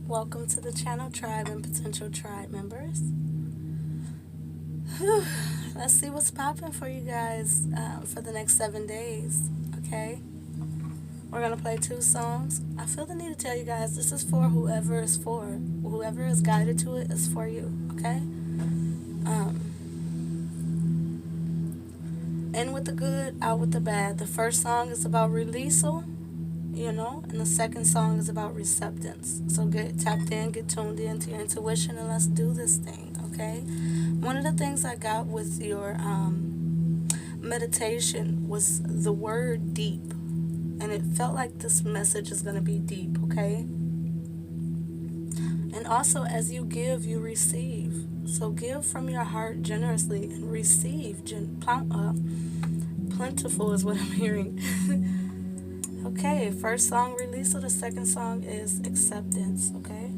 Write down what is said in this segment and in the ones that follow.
Welcome to the channel, Tribe and potential Tribe members. Let's see what's popping for you guys for the next 7 days, okay? We're going to play 2 songs. I feel the need to tell you guys this is for whoever is for. Whoever is guided to it is for you, okay? In with the good, out with the bad. The first song is about releasal, and the second song is about receptance. So get tapped in, get tuned in to your intuition, and let's do this thing, okay? One of the things I got with your meditation was the word deep, and it felt like this message is going to be deep, okay? And also, as you give, you receive. So give from your heart generously and receive plentiful is what I'm hearing. Okay, first song, release. So the second song is acceptance, okay?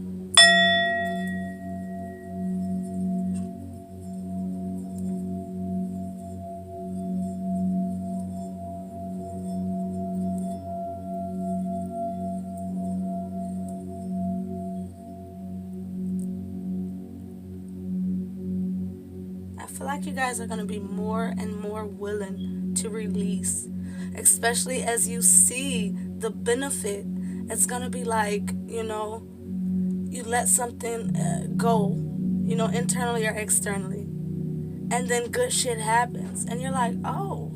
I feel like you guys are going to be more and more willing to release, especially as you see the benefit. It's going to be like, you let something go, internally or externally, and then good shit happens, and you're like, oh,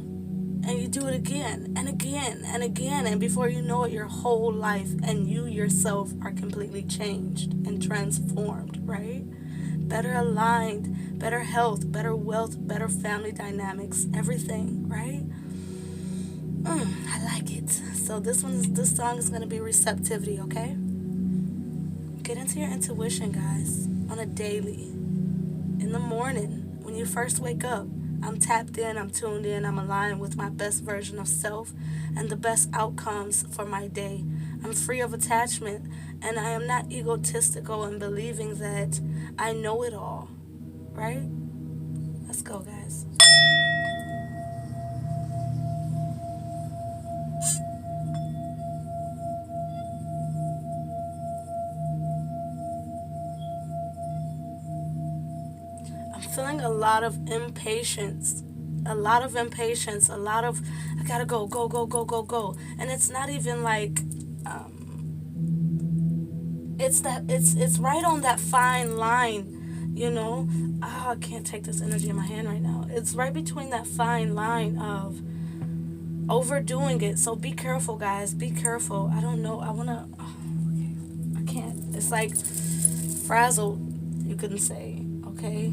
and you do it again and again and again, and before you know it, your whole life and you yourself are completely changed and transformed, right? Better aligned, better health, better wealth, better family dynamics, everything, right? I like it. So this song is going to be receptivity, okay? Get into your intuition, guys, on a daily. In the morning, when you first wake up, I'm tapped in, I'm tuned in, I'm aligned with my best version of self and the best outcomes for my day. I'm free of attachment, and I am not egotistical in believing that I know it all, right? Let's go, guys. I'm feeling a lot of impatience. I gotta go, go, go, go, go, go. And it's not even like, it's right on that fine line, I can't take this energy in my hand right now. It's right between that fine line of overdoing it. So be careful, guys. Be careful. I don't know. Okay. I can't. It's like frazzled, you couldn't say, okay?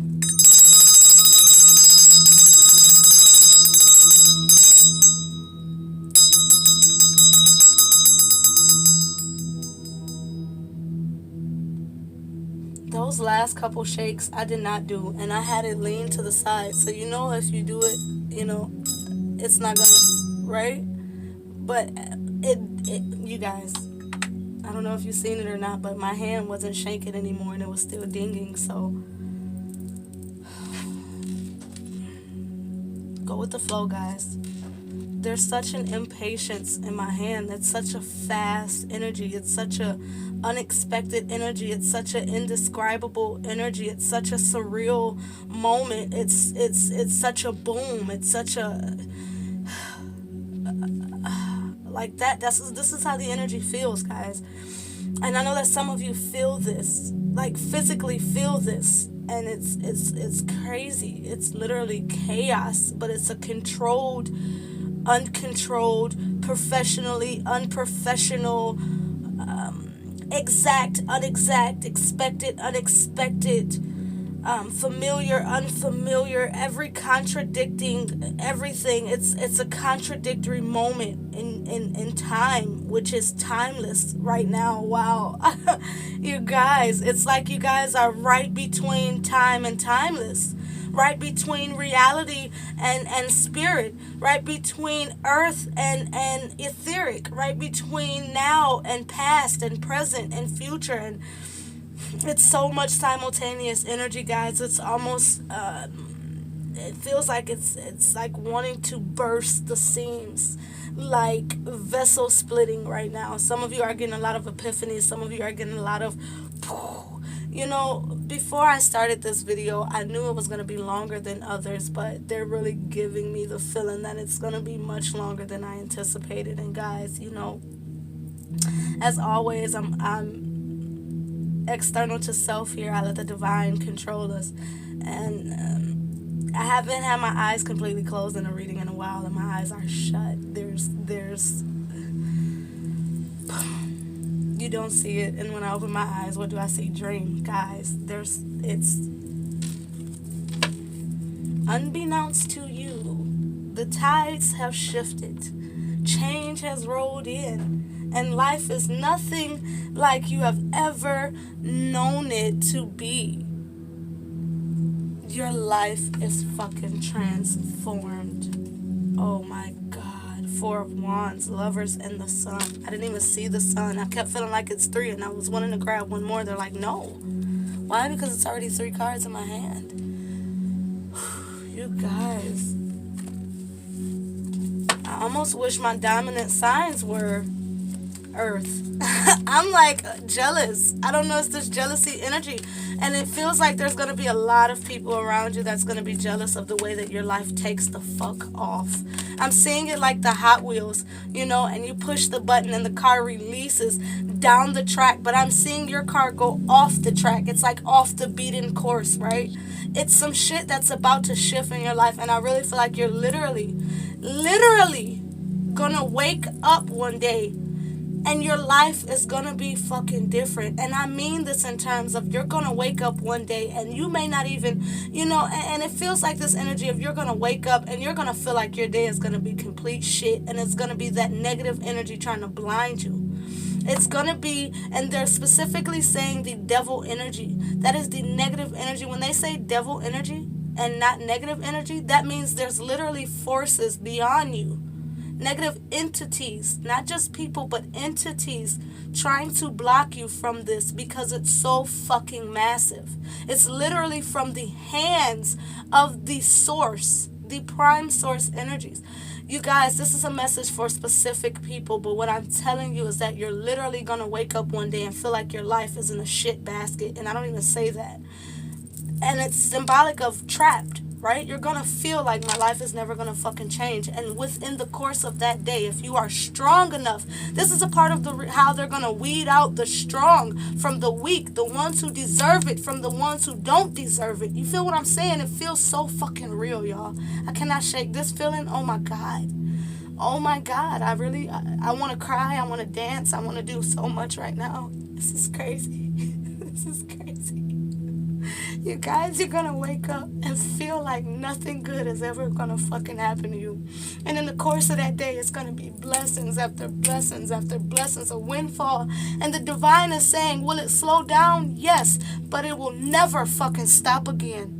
Those last couple shakes I did not do, and I had it lean to the side. So if you do it, it's not gonna, right? But you guys, I don't know if you've seen it or not, but my hand wasn't shaking anymore, and it was still dinging. So go with the flow, guys. There's such an impatience in my hand. That's such a fast energy. It's such a unexpected energy. It's such an indescribable energy. It's such a surreal moment. It's such a boom. It's such a like that. This is how the energy feels, guys. And I know that some of you feel this, like physically feel this, and it's crazy. It's literally chaos, but it's a controlled, uncontrolled, professionally unprofessional, exact, unexact, expected, unexpected, familiar, unfamiliar, every contradicting everything. It's a contradictory moment in time, which is timeless right now. Wow. You guys, it's like you guys are right between time and timeless, right between reality and spirit, right between earth and etheric, right between now and past and present and future. And it's so much simultaneous energy, guys. It's almost it feels like it's like wanting to burst the seams, like vessel splitting right now. Some of you are getting a lot of epiphanies. Some of you are getting a lot of, you know, before I started this video, I knew it was going to be longer than others, but they're really giving me the feeling that it's going to be much longer than I anticipated. And guys, you know, as always, I'm external to self here. I let the divine control us. And I haven't had my eyes completely closed in a reading in a while, and my eyes are shut. There's you don't see it, and when I open my eyes, what do I see? Dream, guys. It's unbeknownst to you, the tides have shifted, change has rolled in, and life is nothing like you have ever known it to be. Your life is fucking transformed. Oh my God. Four of Wands, Lovers, and the Sun. I didn't even see the Sun. I kept feeling like it's three, and I was wanting to grab one more. They're like, no. Why? Because it's already three cards in my hand. You guys. I almost wish my dominant signs were Earth. I'm like jealous. I don't know, it's this jealousy energy. And it feels like there's going to be a lot of people around you that's going to be jealous of the way that your life takes the fuck off. I'm seeing it like the Hot Wheels, you know, and you push the button and the car releases down the track. But I'm seeing your car go off the track. It's like off the beaten course, right? It's some shit that's about to shift in your life. And I really feel like you're literally gonna wake up one day and your life is gonna be fucking different. And I mean this in terms of you're gonna wake up one day and you may not even, you know, and it feels like this energy of you're gonna wake up and you're gonna feel like your day is gonna be complete shit, and it's gonna be that negative energy trying to blind you. It's gonna be, and they're specifically saying the devil energy. That is the negative energy. When they say devil energy and not negative energy, that means there's literally forces beyond you. Negative entities, not just people, but entities trying to block you from this because it's so fucking massive. It's literally from the hands of the source, the prime source energies. You guys, this is a message for specific people, but what I'm telling you is that you're literally going to wake up one day and feel like your life is in a shit basket, and I don't even say that. And it's symbolic of trapped. Right? You're going to feel like my life is never going to fucking change. And within the course of that day, if you are strong enough, this is a part of how they're going to weed out the strong from the weak, the ones who deserve it from the ones who don't deserve it. You feel what I'm saying? It feels so fucking real, y'all. I cannot shake this feeling. Oh my God. Oh my God. I want to cry. I want to dance. I want to do so much right now. This is crazy. This is crazy. You guys, you're gonna wake up and feel like nothing good is ever gonna fucking happen to you. And in the course of that day, it's gonna be blessings after blessings after blessings, a windfall. And the divine is saying, will it slow down? Yes, but it will never fucking stop again.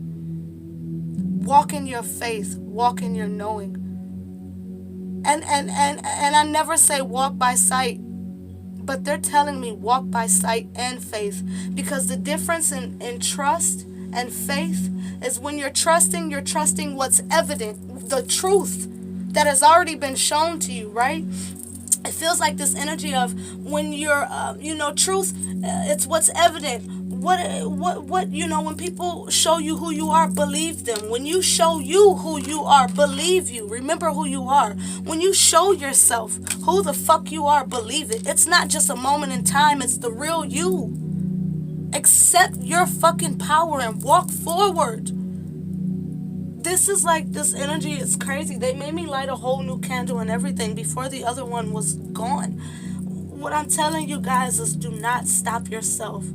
Walk in your faith, walk in your knowing. And I never say walk by sight, but they're telling me walk by sight and faith, because the difference in trust and faith is when you're trusting what's evident, the truth that has already been shown to you, right? It feels like this energy of when you're, truth, it's what's evident. What, when people show you who you are, believe them. When you show you who you are, believe you. Remember who you are. When you show yourself who the fuck you are, believe it. It's not just a moment in time, it's the real you. Accept your fucking power and walk forward. This is like, this energy is crazy. They made me light a whole new candle and everything before the other one was gone. What I'm telling you guys is, do not stop yourself.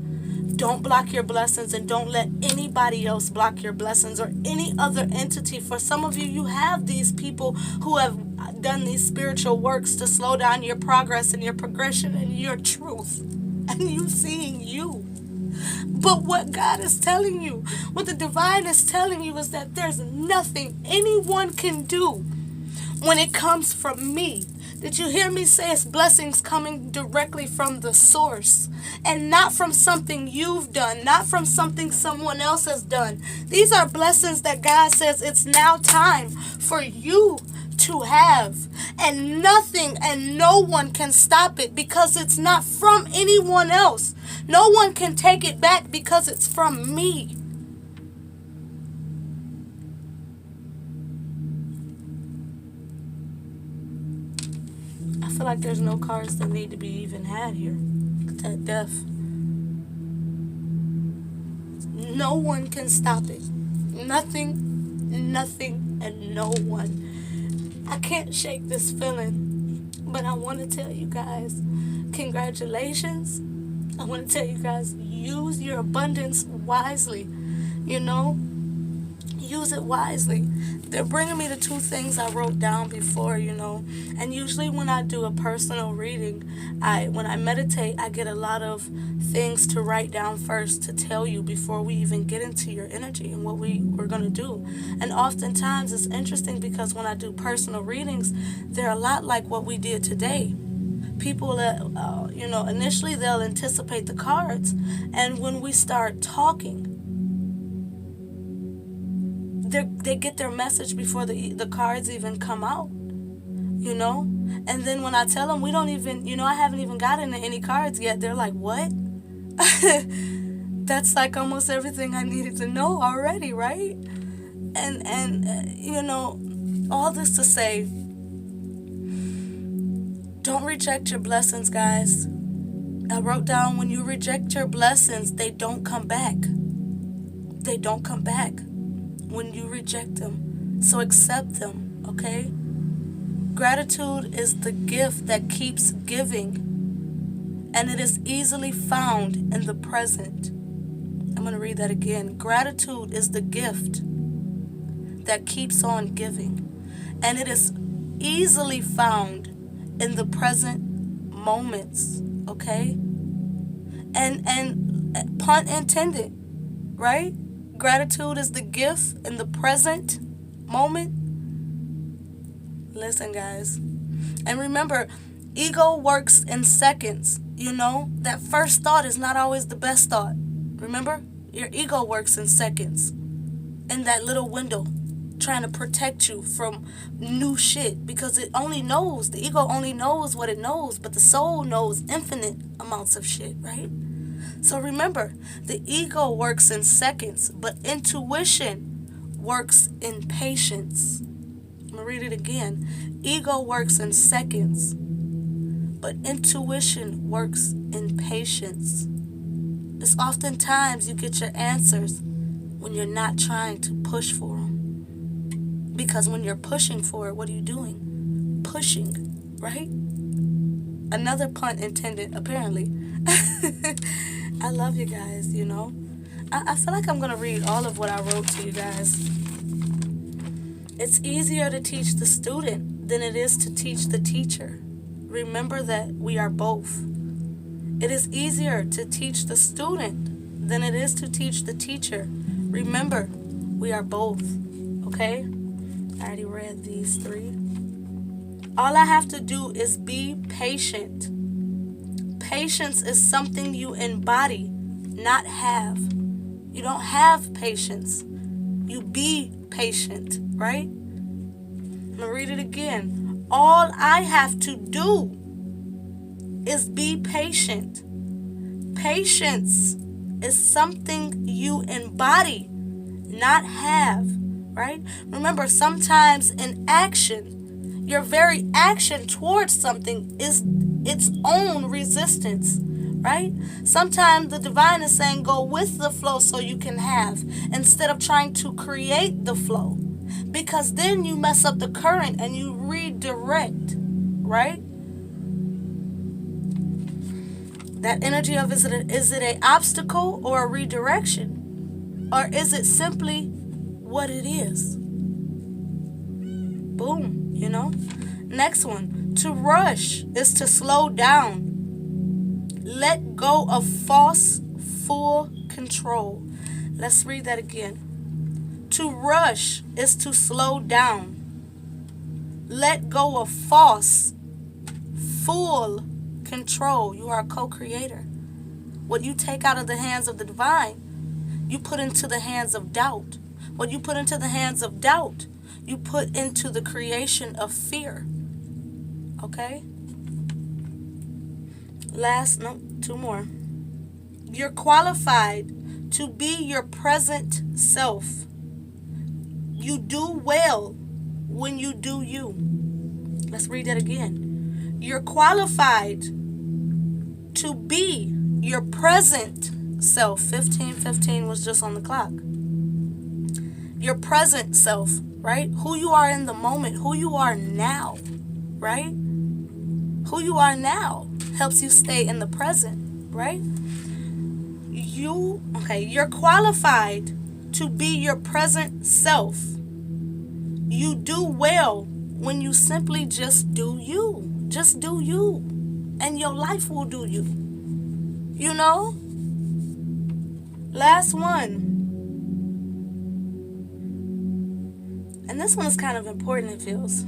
Don't block your blessings, and don't let anybody else block your blessings or any other entity. For some of you, you have these people who have done these spiritual works to slow down your progress and your progression and your truth and you seeing you. But what God is telling you, what the divine is telling you, is that there's nothing anyone can do when it comes from me Did you hear me say it's blessings coming directly from the source and not from something you've done, not from something someone else has done? These are blessings that God says it's now time for you to have. And nothing and no one can stop it because it's not from anyone else. No one can take it back because it's from me. I feel like there's no cards that need to be even had here. That death. No one can stop it. Nothing, and no one. I can't shake this feeling, but I want to tell you guys, congratulations. I want to tell you guys, use your abundance wisely. You know, use it wisely. They're bringing me the two things I wrote down before, and usually when I do a personal reading, when I meditate, I get a lot of things to write down first to tell you before we even get into your energy and what we're going to do. And oftentimes it's interesting because when I do personal readings, they're a lot like what we did today. People that, initially they'll anticipate the cards, and when we start talking, they get their message before the cards even come out, and then when I tell them we don't even, I haven't even gotten any cards yet, they're like, what? That's like almost everything I needed to know already, right? And all this to say, don't reject your blessings, guys. I wrote down, when you reject your blessings, they don't come back. They don't come back when you reject them. So accept them, okay? Gratitude is the gift that keeps giving, and it is easily found in the present. I'm going to read that again. Gratitude is the gift that keeps on giving, and it is easily found in the present moments, okay? And pun intended, right? Gratitude is the gift in the present moment. Listen, guys. And remember, ego works in seconds. That first thought is not always the best thought. Remember? Your ego works in seconds. In that little window, trying to protect you from new shit. Because the ego only knows what it knows, but the soul knows infinite amounts of shit, right? So remember, the ego works in seconds, but intuition works in patience. I'm going to read it again. Ego works in seconds, but intuition works in patience. It's oftentimes you get your answers when you're not trying to push for them. Because when you're pushing for it, what are you doing? Pushing, right? Another pun intended, apparently. I love you guys, I feel like I'm going to read all of what I wrote to you guys. It's easier to teach the student than it is to teach the teacher. Remember that we are both. It is easier to teach the student than it is to teach the teacher. Remember, we are both, okay? I already read these three. All I have to do is be patient. Patience is something you embody, not have. You don't have patience. You be patient, right? I'm going to read it again. All I have to do is be patient. Patience is something you embody, not have, right? Remember, sometimes in action, your very action towards something is its own resistance, right? Sometimes the divine is saying go with the flow so you can have, instead of trying to create the flow, because then you mess up the current and you redirect, right? That energy of, is it an obstacle or a redirection? Or is it simply what it is? Boom, Next one. To rush is to slow down. Let go of false, full control. Let's read that again. To rush is to slow down. Let go of false, full control. You are a co-creator. What you take out of the hands of the divine, you put into the hands of doubt. What you put into the hands of doubt, you put into the creation of fear. Okay? Two more. You're qualified to be your present self. You do well when you do you. Let's read that again. You're qualified to be your present self. 15:15 was just on the clock. Your present self, right? Who you are in the moment, who you are now, right? Who you are now helps you stay in the present, right? You're qualified to be your present self. You do well when you simply just do you. Just do you. And your life will do you. You know? Last one. And this one is kind of important, it feels.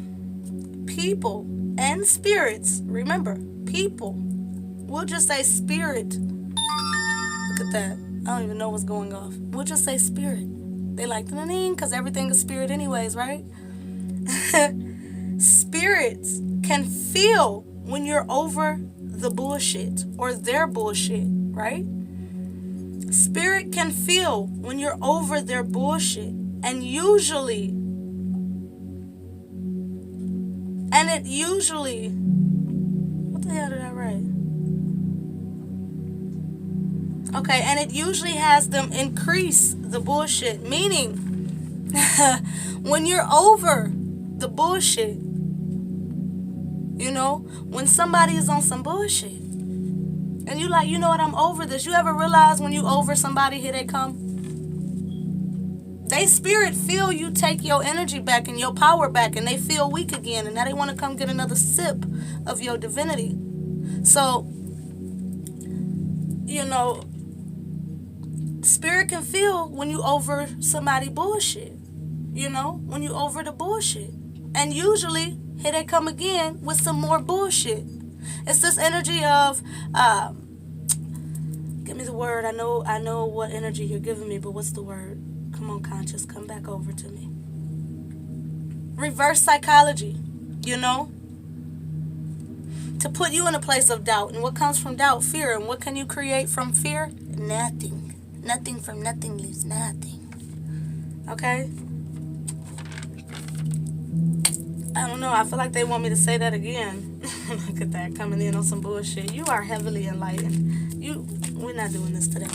People and spirits. Remember, people. We'll just say spirit. Look at that. I don't even know what's going off. We'll just say spirit. They like ding because everything is spirit anyways, right? Spirits can feel when you're over the bullshit or their bullshit, right? Spirit can feel when you're over their bullshit. And it usually, what the hell did I write? Okay, and it usually has them increase the bullshit. Meaning, when you're over the bullshit, you know, when somebody is on some bullshit, and you like, you know what, I'm over this. You ever realize when you over somebody, here they come? They spirit feel you take your energy back and your power back, and they feel weak again, and now they want to come get another sip of your divinity. So, you know, spirit can feel when you over somebody bullshit, you know, when you over the bullshit. And usually, here they come again with some more bullshit. It's this energy of, give me the word. I know what energy you're giving me, but what's the word? Come on, conscious, come back over to me. Reverse psychology, you know? To put you in a place of doubt. And what comes from doubt? Fear. And what can you create from fear? Nothing. Nothing from nothing leaves nothing. Okay? I don't know. I feel like they want me to say that again. Look at that, coming in on some bullshit. You are heavily enlightened. We're not doing this today.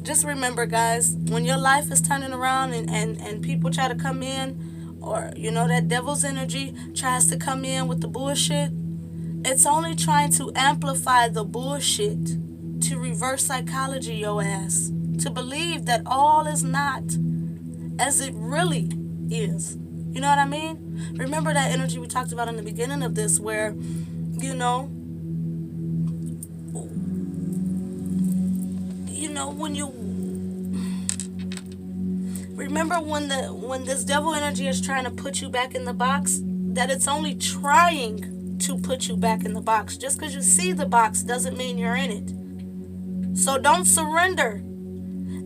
Just remember, guys, when your life is turning around and people try to come in, or, you know, that devil's energy tries to come in with the bullshit, it's only trying to amplify the bullshit, to reverse psychology your ass, to believe that all is not as it really is. You know what I mean? Remember that energy we talked about in the beginning of this, where, you know, when you remember when this devil energy is trying to put you back in the box, that it's only trying to put you back in the box. Just because you see the box doesn't mean you're in it. So don't surrender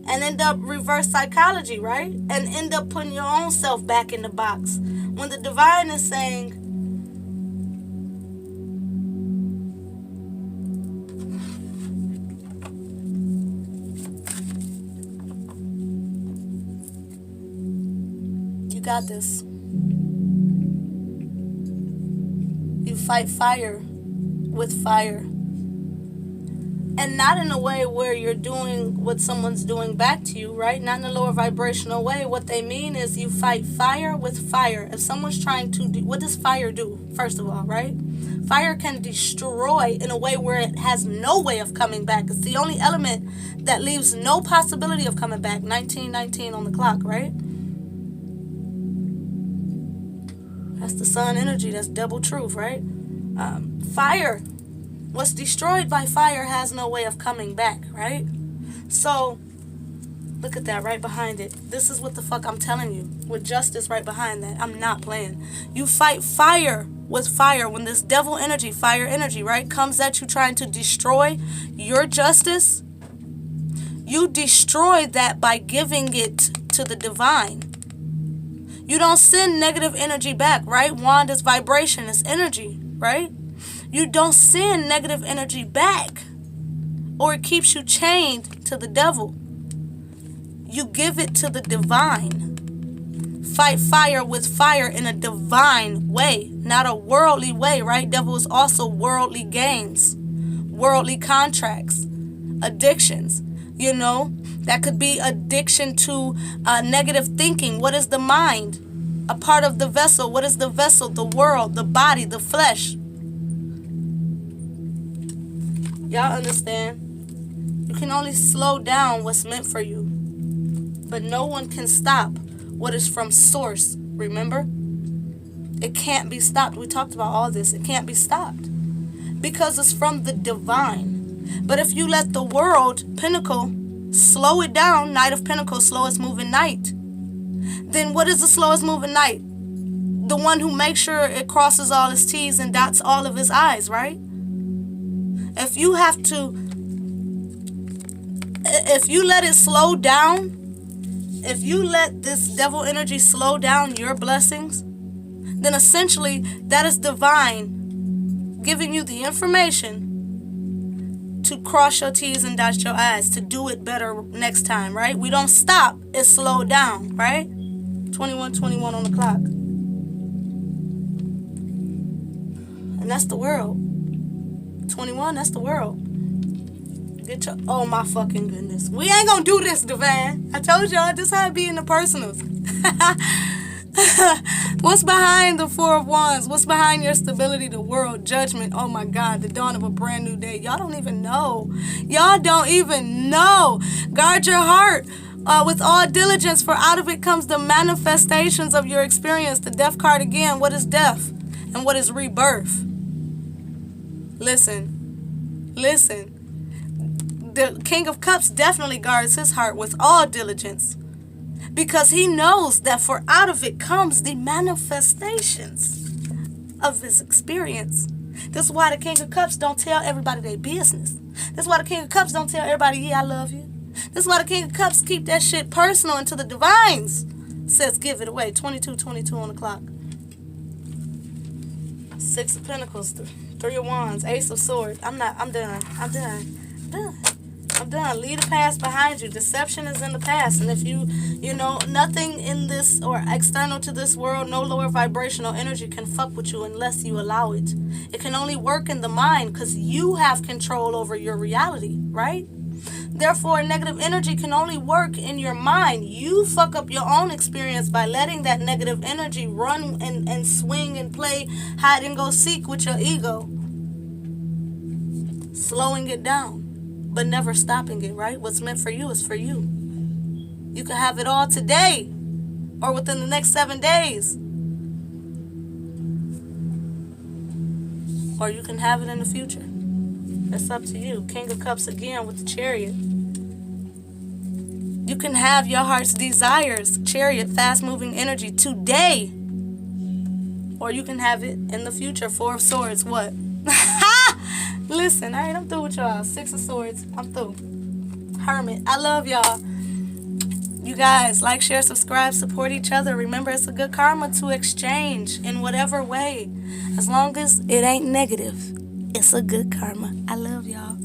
and end up reverse psychology, right? And end up putting your own self back in the box. When the divine is saying, you got this. You fight fire with fire. And not in a way where you're doing what someone's doing back to you, right? Not in a lower vibrational way. What they mean is you fight fire with fire. If someone's trying to do, what does fire do, first of all, right? Fire can destroy in a way where it has no way of coming back. It's the only element that leaves no possibility of coming back. 1919 on the clock, right? That's the sun energy. That's double truth, right? Fire. What's destroyed by fire has no way of coming back, right? So, Look at that right behind it. This is what the fuck I'm telling you. With justice right behind that. I'm not playing. You fight fire with fire. When this devil energy, fire energy, right, comes at you trying to destroy your justice, you destroy that by giving it to the divine. You don't send negative energy back, right? Wand is vibration, it's energy, right? You don't send negative energy back, or it keeps you chained to the devil. You give it to the divine. Fight fire with fire in a divine way, not a worldly way, right? Devil is also worldly gains, worldly contracts, addictions. You know, that could be addiction to negative thinking. What is the mind? A part of the vessel. What is the vessel? The world, the body, the flesh. Y'all understand? You can only slow down what's meant for you. But no one can stop what is from source. Remember? It can't be stopped. We talked about all this. It can't be stopped. Because it's from the divine. But if you let the world, Pinnacle, slow it down, Knight of Pentacles, slowest moving knight, then what is the slowest moving knight? The one who makes sure it crosses all his T's and dots all of his I's, right? If you let it slow down, if you let this devil energy slow down your blessings, then essentially that is divine giving you the information to cross your T's and dot your I's, to do it better next time, right? We don't stop, it's slowed down, right? 21:21 on the clock. And that's the world. 21, that's the world. Get your, oh my fucking goodness. We ain't gonna do this, Divine. I told y'all, this how it be in the personals. What's behind the Four of Wands? What's behind your stability? The world, judgment. Oh my God, the dawn of a brand new day. Y'all don't even know. Y'all don't even know. Guard your heart with all diligence, for out of it comes the manifestations of your experience. The death card again. What is death? And what is rebirth? Listen. The King of Cups definitely guards his heart with all diligence, because he knows that for out of it comes the manifestations of his experience. This is why the King of Cups don't tell everybody their business. This is why the King of Cups don't tell everybody, yeah, I love you. This is why the King of Cups keep that shit personal until the divines says give it away. 22:22 on the clock. Six of Pentacles, Three of Wands, Ace of Swords. I'm done. Leave the past behind you. Deception is in the past. And if you know, nothing in this or external to this world, no lower vibrational energy can fuck with you unless you allow it. It can only work in the mind because you have control over your reality, right? Therefore, negative energy can only work in your mind. You fuck up your own experience by letting that negative energy run and swing and play hide and go seek with your ego. Slowing it down, but never stopping it, right? What's meant for you is for you. You can have it all today or within the next 7 days. Or you can have it in the future. It's up to you. King of Cups again with the Chariot. You can have your heart's desires, Chariot, fast-moving energy today. Or you can have it in the future. Four of Swords, what? Listen, all right, I'm through with y'all. Six of Swords, I'm through. Hermit, I love y'all. You guys, like, share, subscribe, support each other. Remember, it's a good karma to exchange in whatever way. As long as it ain't negative, it's a good karma. I love y'all.